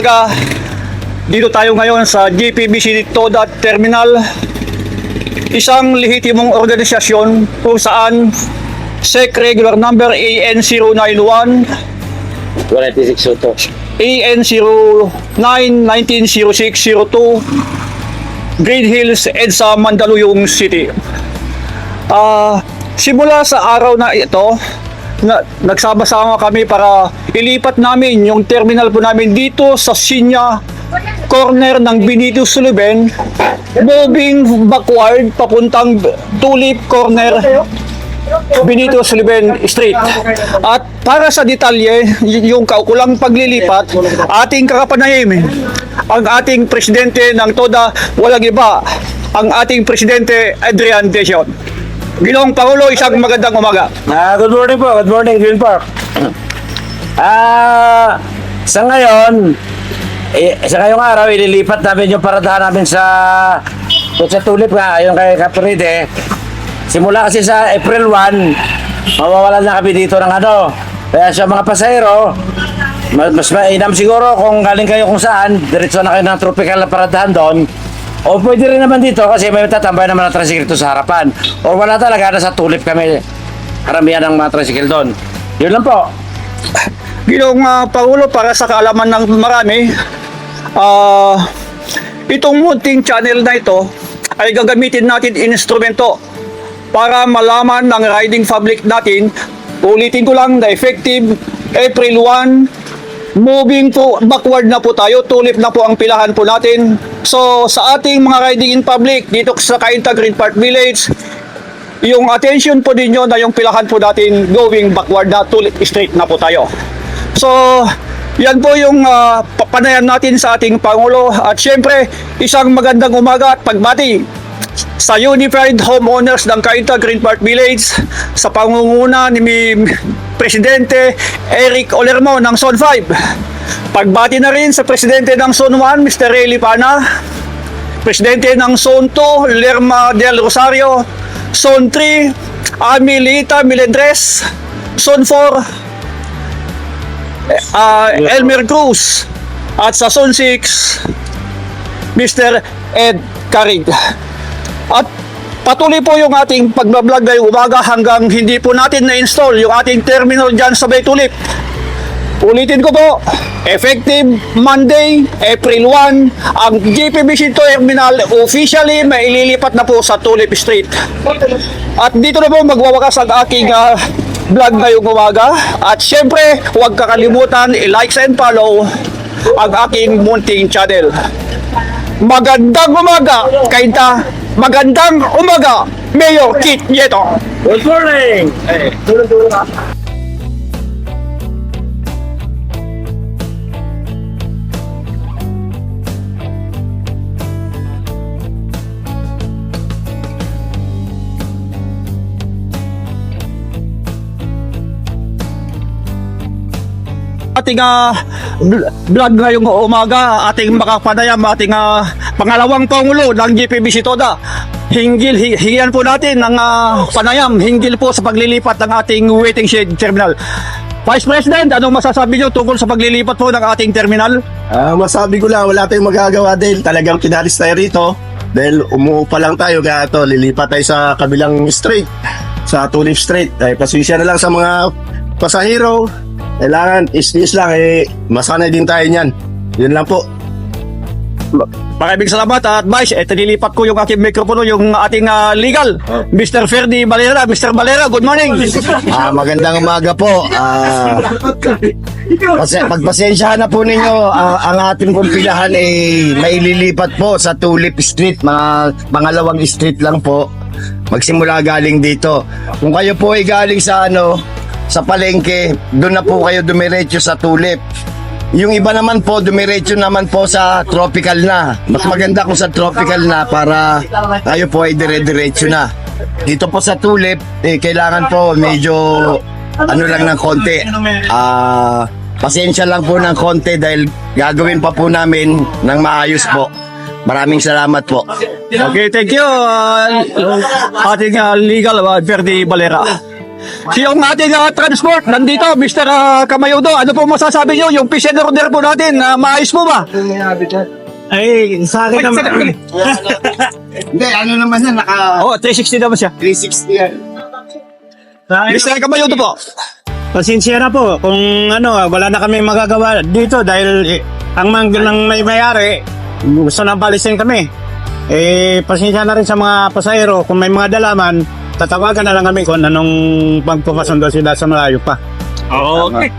umaga. Dito tayo ngayon sa JPBC Toda Terminal, isang lehitimong organisasyon kung saan SEC Regular Number AN091 19602. AN09-190602 Green Hills, EDSA, Mandaluyong City. Simula sa araw na ito, nagsama-sama kami para ilipat namin yung terminal po namin dito sa Sinya corner ng Benito Sullivan, moving backward papuntang Tulip corner Benito Sullivan Street. At para sa detalye, yung kaukulang paglilipat, ating kakapanayim, ang ating presidente ng TODA, walang iba, ang ating presidente Adrian Desion. Ginoong Pangulo, isang magandang umaga. Good morning po. Good morning, Green Park. Sa ngayon, sa ngayong araw, ililipat namin yung paradahan namin sa Tulip nga, yung kay Capride. Simula kasi sa April 1, mawawalan na kami dito ng ano. Kaya sa mga pasahero, mas mainam siguro kung galing kayo kung saan, diretso na kayo ng tropical na paradahan doon. O pwede rin naman dito kasi may tatambay naman ng tricycle dito sa harapan. O wala talaga, nasa Tulip kami. Karamihan ng mga tricycle doon. Yun lang po. Ginoong Pangulo, para sa kaalaman ng marami, itong munting channel na ito ay gagamitin natin instrumento para malaman ng riding public natin. Ulitin ko lang na effective April 1, moving po backward na po tayo, Tulip na po ang pilahan po natin. So sa ating mga riding in public dito sa Cainta Green Park Village, yung attention po ninyo na yung pilahan po natin going backward na Tulip Street na po tayo. So yan po yung panayam natin sa ating Pangulo. At syempre, isang magandang umaga at pagbati sa Unified Homeowners ng Cainta Green Park Village sa pangunguna ni Presidente Eric Olermo ng Zone 5. Pagbati na rin sa Presidente ng Zone 1, Mr. Ray Lipana, Presidente ng Zone 2, Lerma del Rosario, Zone 3, Amilita Milendres, Zone 4, Elmer Cruz, at sa Zone 6, Mr. Ed Carig. At patuloy po yung ating pagbablog ngayong umaga hanggang hindi po natin na-install yung ating terminal dyan sa Bay Tulip. Ulitin ko po, effective Monday, April 1, ang JPBC Terminal officially maililipat na po sa Tulip Street. At dito na po magwawakas ang aking vlog ngayong umaga. At syempre, huwag kakalimutan i-like and follow ang aking munting channel. Magandang umaga, Cainta. Magandang umaga, Mayor Kit Nieto. Good morning! Tulong-tulong ka. Ating vlog ngayong umaga, ating makapanayam, ating pangalawang Pangulo ng JPBC Toda. Hingian po natin ng panayam hinggil po sa paglilipat ng ating waiting shed terminal. Vice President, anong masasabi nyo tungkol sa paglilipat po ng ating terminal? Masabi ko lang, wala tayong magagawa dahil talagang pinalis tayo rito. Dahil umuupa lang tayo, kaya ito, lilipat tayo sa kabilang street, sa Tulip Street. Pasensya na lang sa mga pasahero. Kailangan, is lang, masanay din tayo niyan. Yun lang po. Maraming salamat at Vice, nilipat ko yung aking mikropono, yung ating legal, Mr. Ferdy Valera. Mr. Valera, good morning. Magandang umaga po. Pagpasensyahan na po ninyo, ang ating kumpilahan maililipat po sa Tulip Street, mga pangalawang street lang po. Magsimula galing dito. Kung kayo po ay galing sa palengke, doon na po kayo dumiretso sa Tulip. Yung iba naman po, dumiretso naman po sa tropical na. Mas maganda kung sa tropical na para tayo po ay dire-diretso na. Dito po sa Tulip, kailangan po medyo lang ng konti. Pasensya lang po ng konti dahil gagawin pa po namin ng maayos po. Maraming salamat po. Okay, thank you, ating legal, Ferdy Valera. yung ating transport, nandito, Mr. Kamayudo. Ano po masasabi nyo? Yung fish and order po natin, maayos po ba? Ay, sa akin naman. Hindi, ano naman yan, naka Oo, 360 naman siya. 360 yan. Sa akin, Mr. Kamayudo po. pasensya na po kung wala na kami magagawa dito dahil ang manggalang may-ari gusto na palisin kami. Pasensya na rin sa mga pasahero kung may mga dalaman, tatawagan na lang kami kung anong pagpapasundo sila sa malayo pa. Okay.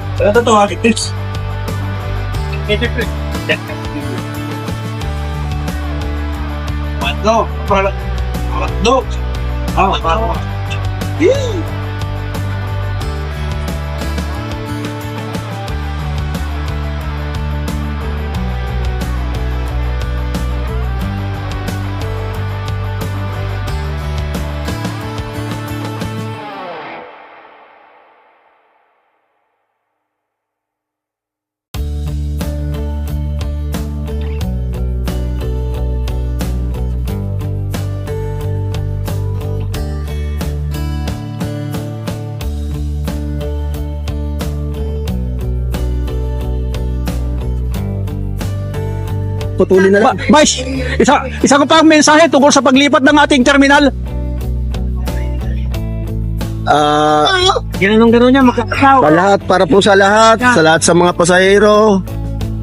Putulin na lang. Vice, isa ko pang mensahe tungkol sa paglipat ng ating terminal. Ganun niya, Lahat, para po sa lahat sa mga pasahero,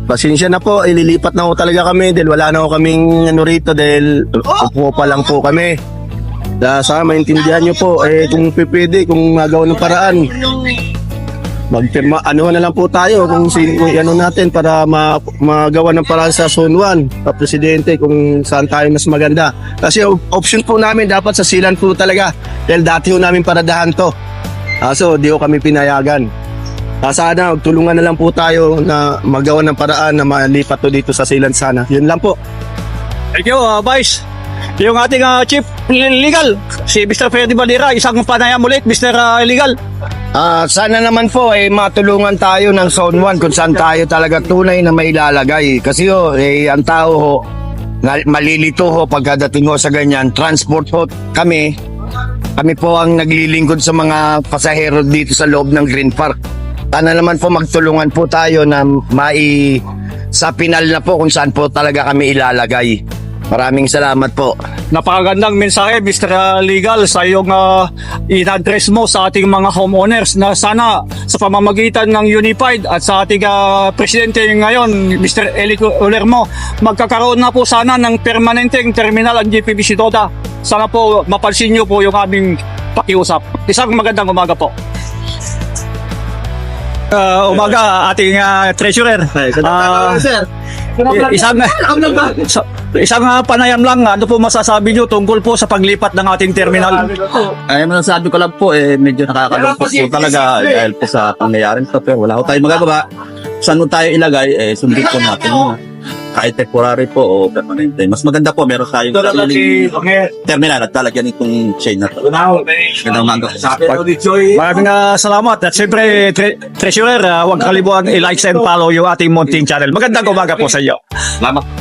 pasensya na po, ililipat na po talaga kami dahil wala na po kaming rito dahil upo pa lang po kami. Sana maintindihan nyo po, kung pipili, kung magawa ng paraan, ano na lang po tayo kung ano natin para magawa ng paraan sa Zone 1, sa Presidente, kung saan tayo mas maganda. Kasi option po namin dapat sa Silan po talaga dahil dati po namin paradahan to. So di ko kami pinayagan. Sana tulungan na lang po tayo na magawa ng paraan na malipat to dito sa Silan sana. Yun lang po. Thank you, Vice. Yung ating Chief Legal, si Mr. Freddy Valera, isang panayam ulit, Mr. Legal. Sana naman po matulungan tayo ng Zone 1 kung saan tayo talaga tunay na mailalagay. Kasi ang tao ho, malilito ho pagkadating ho sa ganyan. Transport ho kami. Kami po ang naglilingkod sa mga pasahero dito sa loob ng Green Park. Sana naman po magtulungan po tayo na sa pinal na po kung saan po talaga kami ilalagay. Maraming salamat po. Napakagandang mensahe, Mr. Legal, sa iyong in-address mo sa ating mga homeowners na sana sa pamamagitan ng Unified at sa ating presidente ngayon, Mr. Eli Ulermo, magkakaroon na po sana ng permanenteng terminal ang JPBC Toda. Sana po mapansin niyo po yung aming pakiusap. Isang magandang umaga po. Umaga, ating treasurer. Sir. Isang panayam lang, ano po masasabi nyo tungkol po sa paglipat ng ating terminal? Ay, masasabi ko lang po, medyo nakakalungkot po talaga dahil po sa pangyayaring ito. Pero wala ko tayong magagawa. Saan mo tayo ilagay, sundin po natin muna. Kahit temporary po o permanente. Mas maganda po, meron tayong terminal at talagyan itong chain na ito. Magandang umaga. Maraming salamat. At siyempre, treasurer, huwag kalimutan i-like and follow yung ating Mountain Channel. Magandang umaga po sa iyo. Salamat.